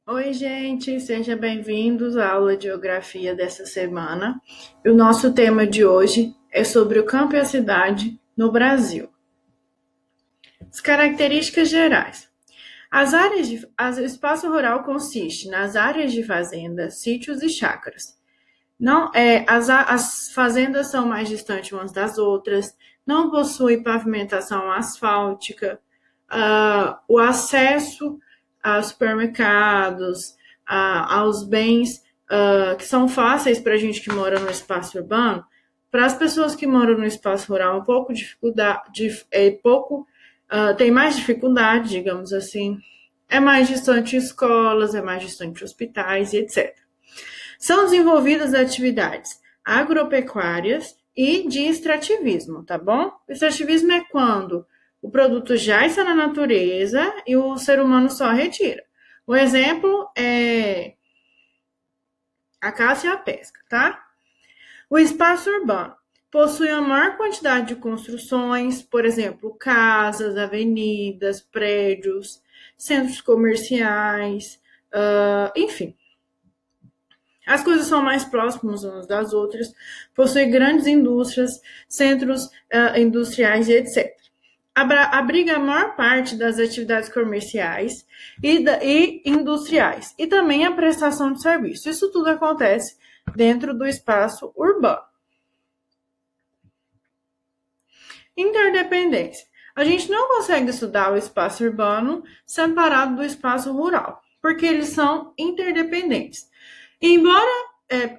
Oi, gente, sejam bem-vindos à aula de geografia dessa semana. E o nosso tema de hoje é sobre o campo e a cidade no Brasil. As características gerais. O espaço rural consiste nas áreas de fazenda, sítios e chácaras. Não, as fazendas são mais distantes umas das outras, não possuem pavimentação asfáltica, o acesso a supermercados, aos bens que são fáceis para a gente que mora no espaço urbano, para as pessoas que moram no espaço rural, um pouco dificuldade, tem mais dificuldade, digamos assim. É mais distante escolas, é mais distante hospitais e etc. São desenvolvidas atividades agropecuárias e de extrativismo, tá bom? O extrativismo é quando o produto já está na natureza e o ser humano só retira. O exemplo é a caça e a pesca, tá? O espaço urbano possui a maior quantidade de construções, por exemplo, casas, avenidas, prédios, centros comerciais, enfim. As coisas são mais próximas umas das outras, possui grandes indústrias, centros industriais e etc. Abriga a maior parte das atividades comerciais e industriais, e também a prestação de serviço. Isso tudo acontece dentro do espaço urbano. Interdependência. A gente não consegue estudar o espaço urbano separado do espaço rural, porque eles são interdependentes. Embora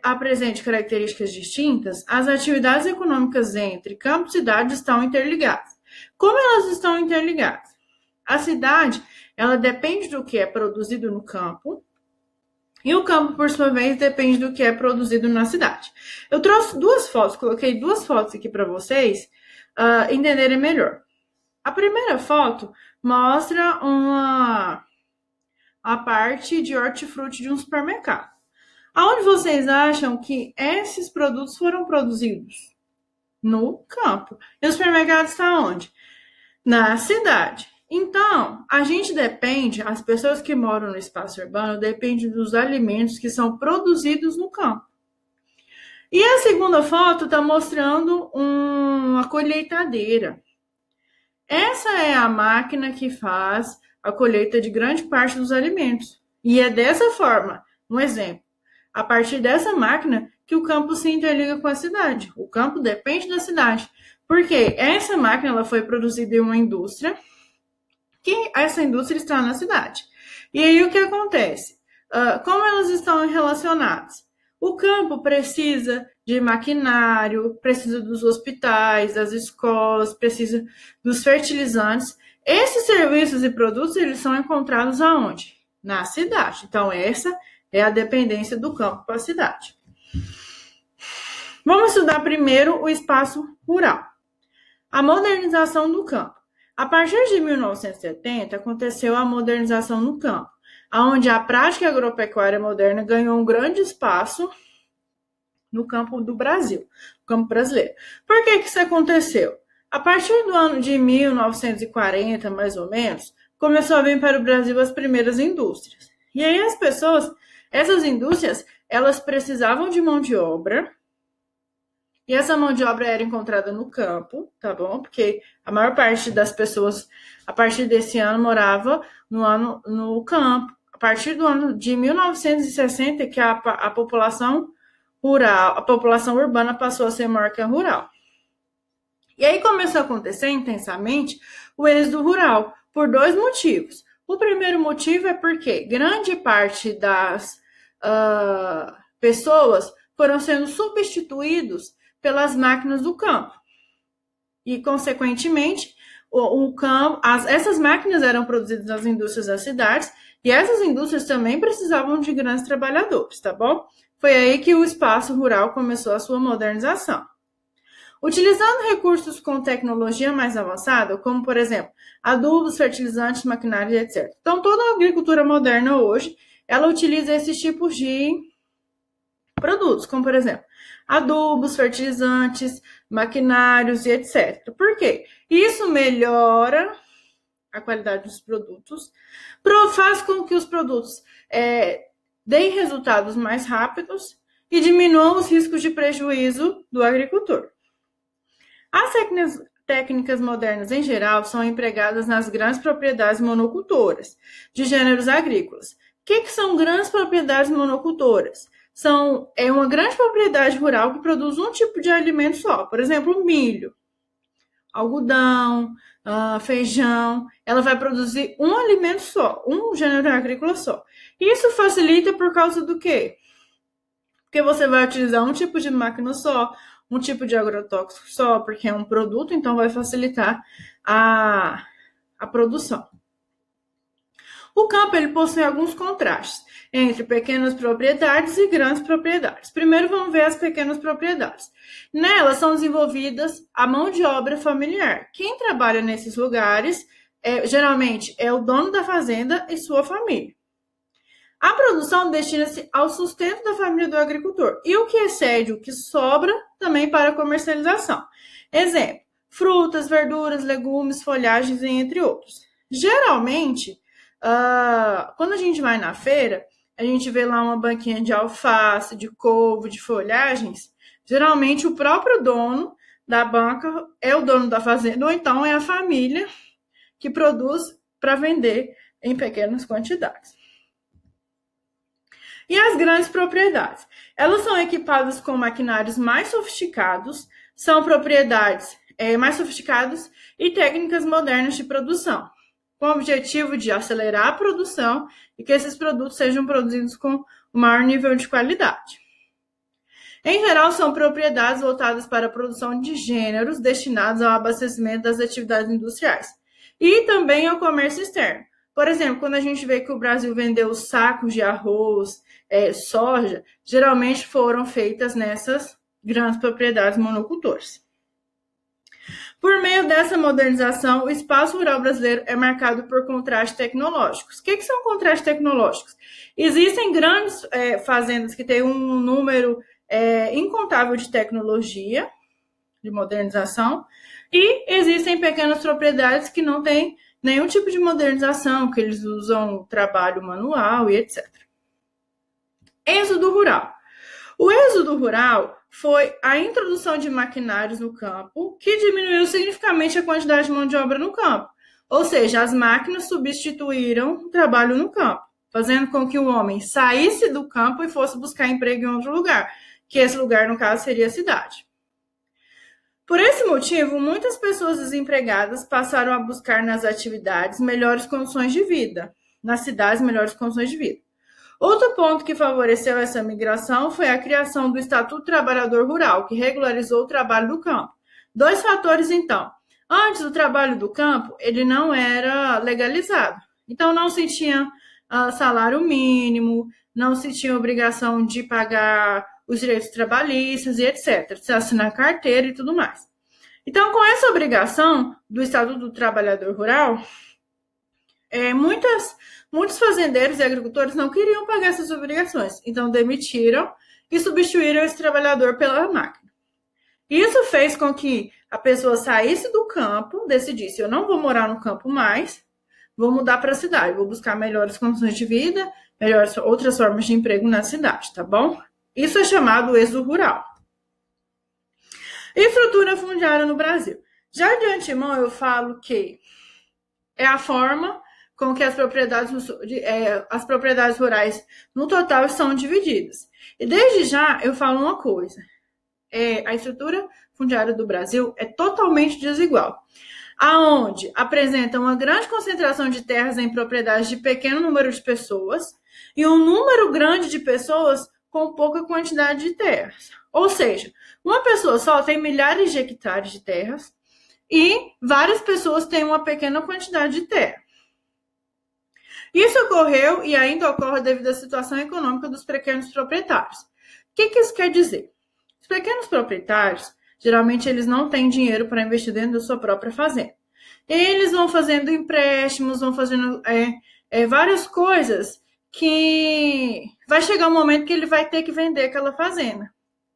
apresente características distintas, as atividades econômicas entre campo e cidade estão interligadas. Como elas estão interligadas? A cidade, ela depende do que é produzido no campo, e o campo, por sua vez, depende do que é produzido na cidade. Eu trouxe duas fotos, coloquei duas fotos aqui para vocês entenderem melhor. A primeira foto mostra a parte de hortifruti de um supermercado. Aonde vocês acham que esses produtos foram produzidos? No campo. E o supermercado está onde? Na cidade. Então, a gente depende, as pessoas que moram no espaço urbano dependem dos alimentos que são produzidos no campo. E a segunda foto está mostrando uma colheitadeira. Essa é a máquina que faz a colheita de grande parte dos alimentos. E é dessa forma, um exemplo, a partir dessa máquina que o campo se interliga com a cidade. O campo depende da cidade. Porque essa máquina ela foi produzida em uma indústria, que essa indústria está na cidade. E aí o que acontece? Como elas estão relacionadas? O campo precisa de maquinário, precisa dos hospitais, das escolas, precisa dos fertilizantes. Esses serviços e produtos eles são encontrados aonde? Na cidade. Então essa é a dependência do campo para a cidade. Vamos estudar primeiro o espaço rural. A modernização do campo. A partir de 1970, aconteceu a modernização no campo, onde a prática agropecuária moderna ganhou um grande espaço no campo do Brasil, no campo brasileiro. Por que isso aconteceu? A partir do ano de 1940, mais ou menos, começou a vir para o Brasil as primeiras indústrias. E aí essas indústrias, elas precisavam de mão de obra, e essa mão de obra era encontrada no campo, tá bom? Porque a maior parte das pessoas, a partir desse ano, morava no campo. A partir do ano de 1960, que a população rural, a população urbana passou a ser maior que a rural. E aí começou a acontecer intensamente o êxodo rural, por dois motivos. O primeiro motivo é porque grande parte das pessoas foram sendo substituídos pelas máquinas do campo. E, consequentemente, essas máquinas eram produzidas nas indústrias das cidades e essas indústrias também precisavam de grandes trabalhadores, tá bom? Foi aí que o espaço rural começou a sua modernização. Utilizando recursos com tecnologia mais avançada, como, por exemplo, adubos, fertilizantes, maquinários, etc. Então, toda a agricultura moderna hoje, ela utiliza esses tipos de produtos, como, por exemplo, adubos, fertilizantes, maquinários e etc. Por quê? Isso melhora a qualidade dos produtos, faz com que os produtos deem resultados mais rápidos e diminuam os riscos de prejuízo do agricultor. As técnicas modernas, em geral, são empregadas nas grandes propriedades monocultoras de gêneros agrícolas. O que são grandes propriedades monocultoras? É uma grande propriedade rural que produz um tipo de alimento só, por exemplo, milho, algodão, feijão. Ela vai produzir um alimento só, um gênero agrícola só. Isso facilita por causa do quê? Porque você vai utilizar um tipo de máquina só, um tipo de agrotóxico só, porque é um produto, então vai facilitar a produção. O campo ele possui alguns contrastes entre pequenas propriedades e grandes propriedades. Primeiro vamos ver as pequenas propriedades. Nelas são desenvolvidas a mão de obra familiar. Quem trabalha nesses lugares geralmente é o dono da fazenda e sua família. A produção destina-se ao sustento da família do agricultor e o que excede, o que sobra, também para comercialização. Exemplo, frutas, verduras, legumes, folhagens, entre outros. Geralmente, quando a gente vai na feira, a gente vê lá uma banquinha de alface, de couve, de folhagens. Geralmente, o próprio dono da banca é o dono da fazenda, ou então é a família que produz para vender em pequenas quantidades. E as grandes propriedades? Elas são equipadas com maquinários mais sofisticados, são propriedades mais sofisticadas e técnicas modernas de produção, com o objetivo de acelerar a produção e que esses produtos sejam produzidos com o maior nível de qualidade. Em geral, são propriedades voltadas para a produção de gêneros destinados ao abastecimento das atividades industriais e também ao comércio externo. Por exemplo, quando a gente vê que o Brasil vendeu sacos de arroz, soja, geralmente foram feitas nessas grandes propriedades monocultoras. Por meio dessa modernização, o espaço rural brasileiro é marcado por contrastes tecnológicos. O que são contrastes tecnológicos? Existem grandes fazendas que têm um número incontável de tecnologia, de modernização, e existem pequenas propriedades que não têm nenhum tipo de modernização, que eles usam trabalho manual e etc. Êxodo rural. O êxodo rural foi a introdução de maquinários no campo que diminuiu significativamente a quantidade de mão de obra no campo. Ou seja, as máquinas substituíram o trabalho no campo, fazendo com que o homem saísse do campo e fosse buscar emprego em outro lugar, que esse lugar, no caso, seria a cidade. Por esse motivo, muitas pessoas desempregadas passaram a buscar nas atividades melhores condições de vida, nas cidades melhores condições de vida. Outro ponto que favoreceu essa migração foi a criação do Estatuto do Trabalhador Rural, que regularizou o trabalho do campo. Dois fatores, então. Antes, o trabalho do campo ele não era legalizado. Então, não se tinha salário mínimo, não se tinha obrigação de pagar os direitos trabalhistas e etc. Se assinar carteira e tudo mais. Então, com essa obrigação do Estatuto do Trabalhador Rural, muitos fazendeiros e agricultores não queriam pagar essas obrigações, então demitiram e substituíram esse trabalhador pela máquina. Isso fez com que a pessoa saísse do campo, decidisse, eu não vou morar no campo mais, vou mudar para a cidade, vou buscar melhores condições de vida, outras formas de emprego na cidade, tá bom? Isso é chamado êxodo rural. Estrutura fundiária no Brasil. Já de antemão eu falo que é a forma com que as propriedades rurais no total são divididas. E desde já eu falo uma coisa, a estrutura fundiária do Brasil é totalmente desigual, aonde apresenta uma grande concentração de terras em propriedades de pequeno número de pessoas e um número grande de pessoas com pouca quantidade de terras. Ou seja, uma pessoa só tem milhares de hectares de terras e várias pessoas têm uma pequena quantidade de terra. Isso ocorreu e ainda ocorre devido à situação econômica dos pequenos proprietários. O que isso quer dizer? Os pequenos proprietários, geralmente, eles não têm dinheiro para investir dentro da sua própria fazenda. Eles vão fazendo empréstimos, vão fazendo várias coisas que vai chegar um momento que ele vai ter que vender aquela fazenda.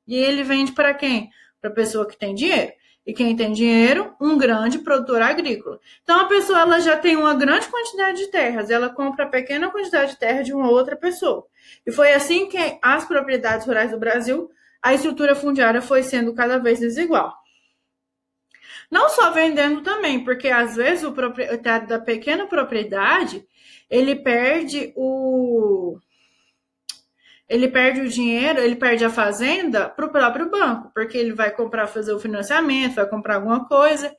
E ele vende para quem? Para a pessoa que tem dinheiro. E quem tem dinheiro? Um grande produtor agrícola. Então, a pessoa ela já tem uma grande quantidade de terras, ela compra pequena quantidade de terra de uma outra pessoa. E foi assim que as propriedades rurais do Brasil, a estrutura fundiária foi sendo cada vez desigual. Não só vendendo também, porque às vezes o proprietário da pequena propriedade, ele perde o dinheiro, ele perde a fazenda para o próprio banco, porque ele vai comprar, fazer o financiamento, vai comprar alguma coisa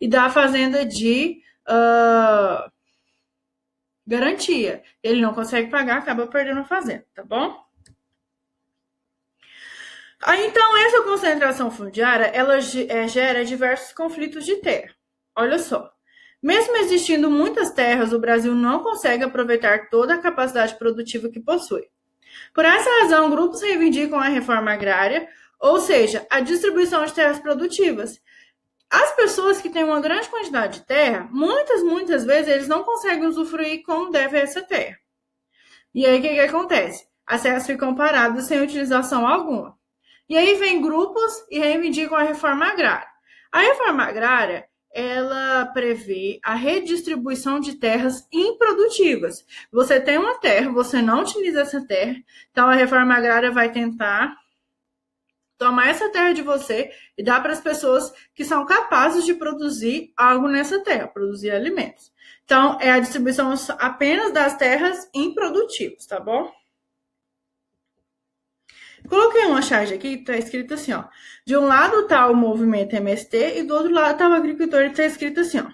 e dá a fazenda de garantia. Ele não consegue pagar, acaba perdendo a fazenda, tá bom? Então, essa concentração fundiária, ela gera diversos conflitos de terra. Olha só. Mesmo existindo muitas terras, o Brasil não consegue aproveitar toda a capacidade produtiva que possui. Por essa razão, grupos reivindicam a reforma agrária, ou seja, a distribuição de terras produtivas. As pessoas que têm uma grande quantidade de terra, muitas vezes, eles não conseguem usufruir como deve essa terra. E aí, o que acontece? As terras ficam paradas sem utilização alguma. E aí vem grupos e reivindicam a reforma agrária. A reforma agrária, ela prevê a redistribuição de terras improdutivas. Você tem uma terra, você não utiliza essa terra, então a reforma agrária vai tentar tomar essa terra de você e dar para as pessoas que são capazes de produzir algo nessa terra, produzir alimentos. Então, é a distribuição apenas das terras improdutivas, tá bom? Coloquei uma charge aqui que está escrito assim, ó. De um lado está o movimento MST e do outro lado está o agricultor e está escrito assim, ó.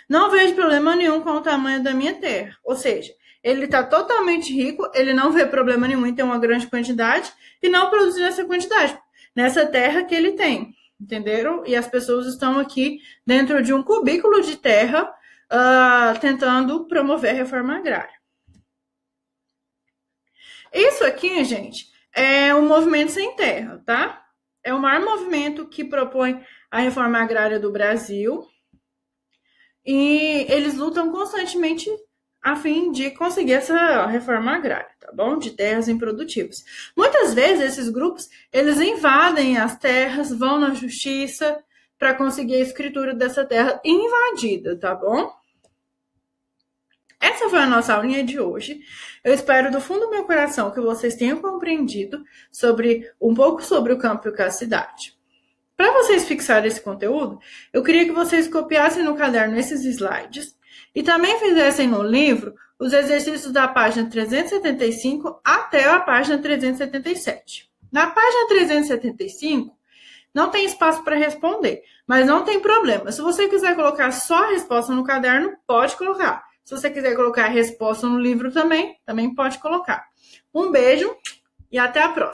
Não vejo problema nenhum com o tamanho da minha terra. Ou seja, ele está totalmente rico, ele não vê problema nenhum em ter uma grande quantidade e não produzir essa quantidade, nessa terra que ele tem. Entenderam? E as pessoas estão aqui dentro de um cubículo de terra tentando promover a reforma agrária. Isso aqui, gente, é um movimento sem terra, tá? É o maior movimento que propõe a reforma agrária do Brasil e eles lutam constantemente a fim de conseguir essa reforma agrária, tá bom? De terras improdutivas. Muitas vezes esses grupos, eles invadem as terras, vão na justiça para conseguir a escritura dessa terra invadida, tá bom? Essa foi a nossa aulinha de hoje. Eu espero do fundo do meu coração que vocês tenham compreendido um pouco sobre o campo e a cidade. Para vocês fixarem esse conteúdo, eu queria que vocês copiassem no caderno esses slides e também fizessem no livro os exercícios da página 375 até a página 377. Na página 375, não tem espaço para responder, mas não tem problema. Se você quiser colocar só a resposta no caderno, pode colocar. Se você quiser colocar a resposta no livro também pode colocar. Um beijo e até a próxima.